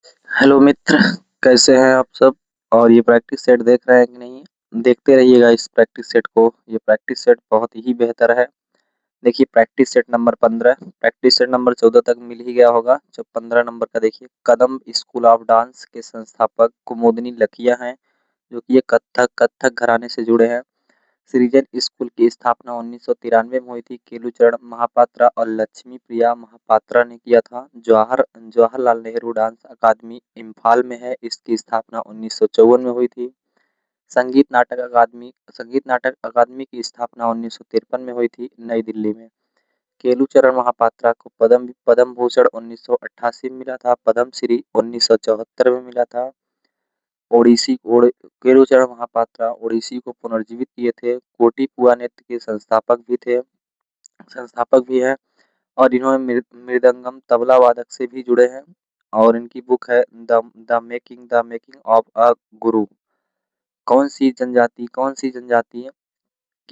Hello मित्र, कैसे हैं आप सब? और ये प्रैक्टिस सेट देख रहे हैं कि नहीं? देखते रहिएगा इस प्रैक्टिस सेट को। ये प्रैक्टिस सेट बहुत ही बेहतर है। देखिए practice set number 15, practice set number 14 तक मिल ही गया होगा। जो 15 नंबर का देखिए, कदम स्कूल ऑफ डांस के संस्थापक कुमुदनी लकिया हैं, जो कि ये कथक घराने से जुड़े हैं। सृजन स्कूल की स्थापना 1993 में हुई थी। केलुचरण महापात्रा और लक्ष्मी प्रिया महापात्रा ने किया था। जवाहरलाल नेहरू डांस अकादमी इम्फाल में है। इसकी स्थापना 1954 में हुई थी। संगीत नाटक अकादमी की स्थापना 1953 में हुई थी, नई दिल्ली में। केलुचरण महापात्रा को पद्म पद्म भूषण 1988 में मिला था। पद्म श्री 1974 में मिला था। केलुचरण महापात्रा ओडिसी को पुनर्जीवित किए थे। कोटिपुआ नृत्य के संस्थापक भी हैं। और इन्होंने मृदंगम तबला वादक से भी जुड़े हैं। और इनकी बुक है द मेकिंग ऑफ अ गुरु। कौन सी जनजाति है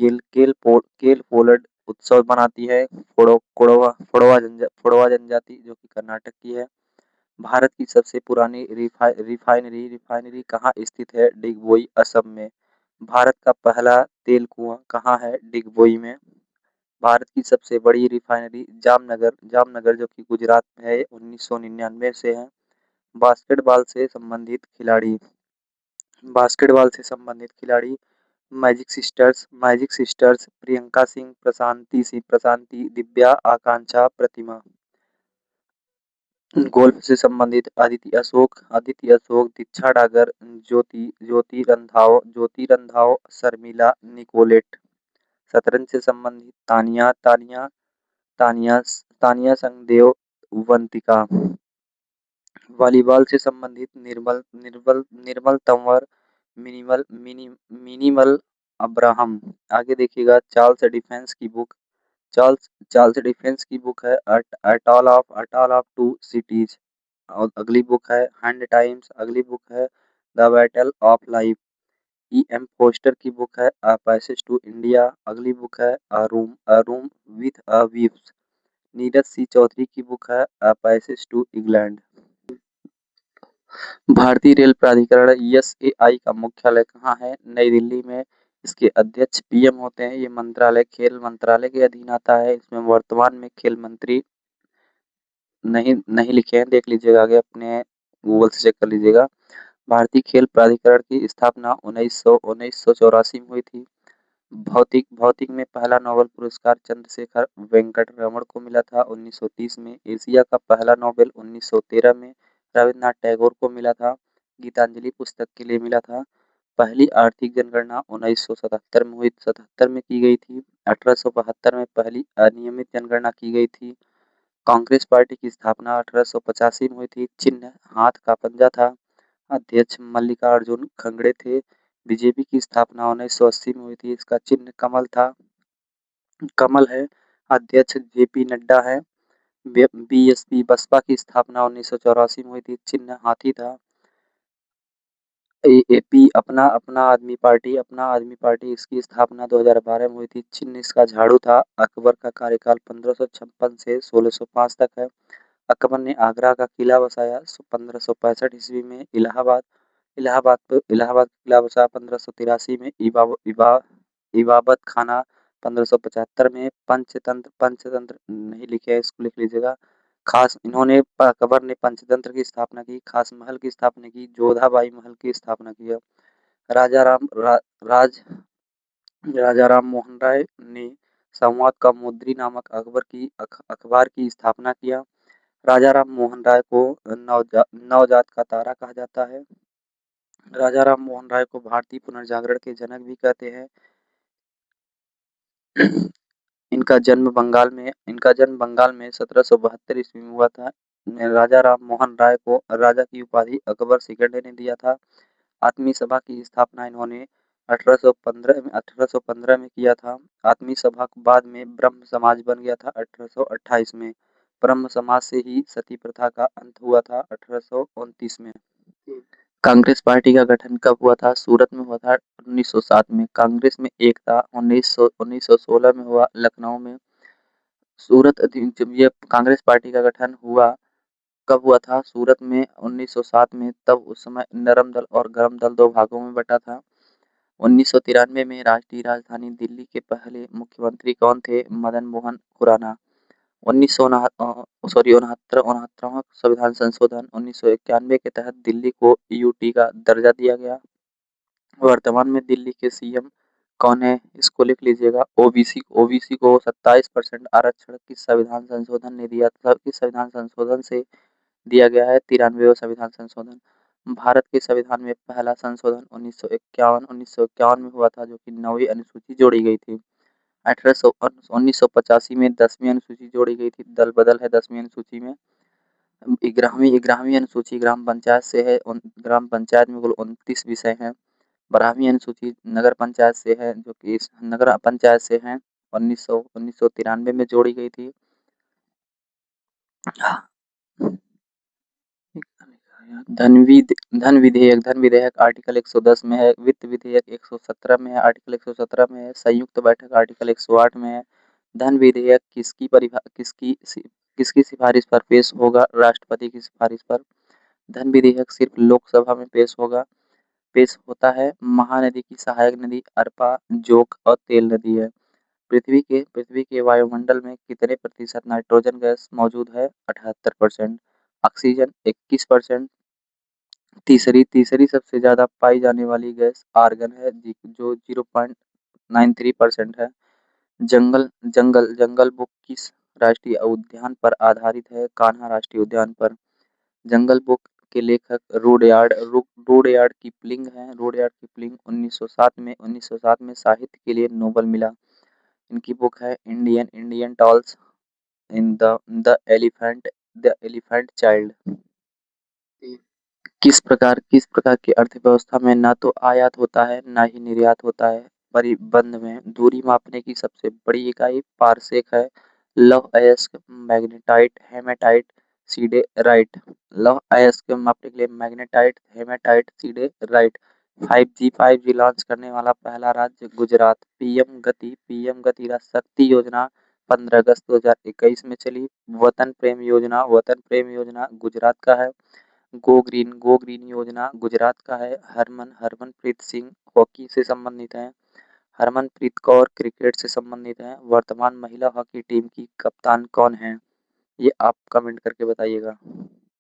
केल पोलड उत्सव मनाती है? फोड़वा जनजाति, जो कि कर्नाटक की है। भारत की सबसे पुरानी रिफाइनरी कहाँ स्थित है? डिगबोई, असम में। भारत का पहला तेल कुआं कहाँ है? डिगबोई में। भारत की सबसे बड़ी रिफाइनरी जामनगर, जो कि गुजरात में है, 1999 से है। बास्केटबॉल से संबंधित खिलाड़ी बास्केटबॉल से संबंधित खिलाड़ी magic sisters, Priyanka Singh, Prashanti, Divya, Akanksha, Pratima. Golf से संबंधित आदित्य अशोक, दीक्षा डागर, ज्योति रंधावा, शर्मिला निकोलेट। शतरंज से संबंधित तानिया तानिया संगदेव, वंतिका। वॉलीबॉल से संबंधित निर्मल तंवर, मिनिमल अब्राहम। आगे देखिएगा, चार्ल्स डिफेंस की बुक है अटॉल ऑफ टू सिटीज। और अगली बुक है हैंड टाइम्स। अगली बुक है the battle of life. E.M. Forster की बुक है अ पैसेज टू इंडिया। अगली बुक है a room with a views. Neeraj C Chaudhary की बुक है अ पैसेज टू इंग्लैंड। भारतीय रेल प्राधिकरण (एसएआई) का मुख्यालय कहाँ है? नई दिल्ली में। इसके अध्यक्ष पीएम होते हैं। ये मंत्रालय खेल मंत्रालय के अधीन आता है। इसमें वर्तमान में खेल मंत्री नहीं नहीं लिखे हैं, देख लीजिएगा आगे अपने गूगल से चेक कर लीजिएगा। भारतीय खेल प्राधिकरण की स्थापना 1984 में हुई थी। भौतिक भौतिक में पहला नोबेल पुरस्कार चंद्रशेखर वेंकट रमण को मिला था 1930 में। एशिया का पहला नोबेल 1913 में रविन्द्रनाथ टैगोर को मिला था। गीतांजलि पुस्तक के लिए मिला था। पहली आर्थिक जनगणना 1977 में की गई थी। 1872 में पहली अनियमित जनगणना की गई थी। कांग्रेस पार्टी की स्थापना 1885 में हुई थी। चिन्ह हाथ का पंजा था। अध्यक्ष मल्लिकार्जुन खड़गे थे। बीजेपी की स्थापना 1980 में हुई थी। इसका चिन्ह कमल है। अध्यक्ष जेपी नड्डा है। बीएसपी बसपा की स्थापना 1984 में हुई थी। चिन्ह हाथी था। एएपी अपना आदमी पार्टी इसकी स्थापना 2012 में हुई थी। चिन्ह इसका झाड़ू था। अकबर का कार्यकाल 1556 से 1605 तक है। अकबर ने आगरा का किला बसाया 1565 ईस्वी में। इलाहाबाद का किला बसाया 1583 में। इबाबत खाना 1575 में। पंचतंत्र नहीं लिखे है, इसको लिख लीजिएगा। अकबर ने पंचतंत्र की स्थापना की। खास महल की स्थापना की। जोधाबाई महल की स्थापना की है। राजा राम रा, राज राजा राम मोहन राय ने संवाद कौमुदी नामक अखबार की स्थापना किया। राजा राम मोहन राय को नवजात का तारा कहा जाता है। राजा राम मोहन राय को भारतीय पुनर्जागरण के जनक भी कहते हैं। इनका जन्म बंगाल में 1772 ईस्वी में हुआ था। राजा राम मोहन राय को राजा की उपाधि अकबर सेकंड ने दिया था। आत्मीय सभा की स्थापना इन्होंने 1815 में किया था। आत्मीय सभा के बाद में ब्रह्म समाज बन गया था 1828 में। ब्रह्म समाज से ही सती प्रथा का अंत हुआ था 1829 में। कांग्रेस पार्टी का गठन कब हुआ था? सूरत में हुआ था 1907 में। कांग्रेस में एकता 1916 में हुआ, लखनऊ में। जब ये कांग्रेस पार्टी का गठन हुआ कब हुआ था? सूरत में 1907 में, तब उस समय नरम दल और गरम दल 2 भागों में बँटा था। 1993 में राष्ट्रीय राजधानी दिल्ली के पहले मुख्यमंत्री कौन थे? मदन मोहन खुराना। 69वां संविधान संशोधन 1991 के तहत दिल्ली को यूटी का दर्जा दिया गया। वर्तमान में दिल्ली के सीएम कौन है? इसको लिख लीजिएगा। ओबीसी को 27% आरक्षण किस संविधान संशोधन ने दिया था? किस संविधान संशोधन से दिया गया है? 93वां संविधान संशोधन। भारत के संविधान में पहला संशोधन 1951 में हुआ था, जो कि 9वीं अनुसूची जोड़ी गई थी। 1985 में 10वीं अनुसूची जोड़ी गई थी। दल बदल है 10वीं अनुसूची में। 11वीं अनुसूची ग्राम पंचायत से है। ग्राम पंचायत में कुल 29 विषय हैं। 12वीं अनुसूची नगर पंचायत से है, जो कि इस नगर पंचायत से है। 1993 में जोड़ी गई थी। धन विधेयक आर्टिकल 110 में है। वित्त विधेयक 117 में है, आर्टिकल 117 में है। संयुक्त बैठक आर्टिकल 108 में है। धन विधेयक किसकी सिफारिश पर पेश होगा? राष्ट्रपति की सिफारिश पर। धन विधेयक सिर्फ लोकसभा में पेश होता है। महानदी की सहायक नदी अरपा, जोक और तेल नदी है। पृथ्वी के वायुमंडल में कितने प्रतिशत नाइट्रोजन गैस मौजूद है? 78%। ऑक्सीजन 21%। तीसरी सबसे ज़्यादा पाई जाने वाली गैस आर्गन है, जो 0.93% है। जंगल बुक किस राष्ट्रीय उद्यान पर आधारित है? कान्हा राष्ट्रीय उद्यान पर। जंगल बुक के लेखक रुडयार्ड किपलिंग हैं। रुडयार्ड किपलिंग 1907 में साहित्य के लिए नोबेल मिला। इनकी बुक है Indian tolls in the elephant child. किस प्रकार की अर्थव्यवस्था में ना तो आयात होता है, ना ही निर्यात होता है? परिबंध में दूरी मापने की सबसे बड़ी इकाई पारसेक है। लौह अयस्क, मैग्नेटाइट, हेमाटाइट, सीडेराइट। लौह अयस्क मापने के लिए magnetite, haematite, siderite. 5G launch करने वाला पहला राज्य गुजरात। पीएम गति शक्ति योजना 15 अगस्त 2021 में चली। वतन प्रेम योजना गुजरात का है। गो ग्रीन योजना गुजरात का है। हरमनप्रीत सिंह हॉकी से संबंधित है। हरमनप्रीत कौर क्रिकेट से संबंधित है। वर्तमान महिला हॉकी टीम की कप्तान कौन है? ये आप कमेंट करके बताइएगा।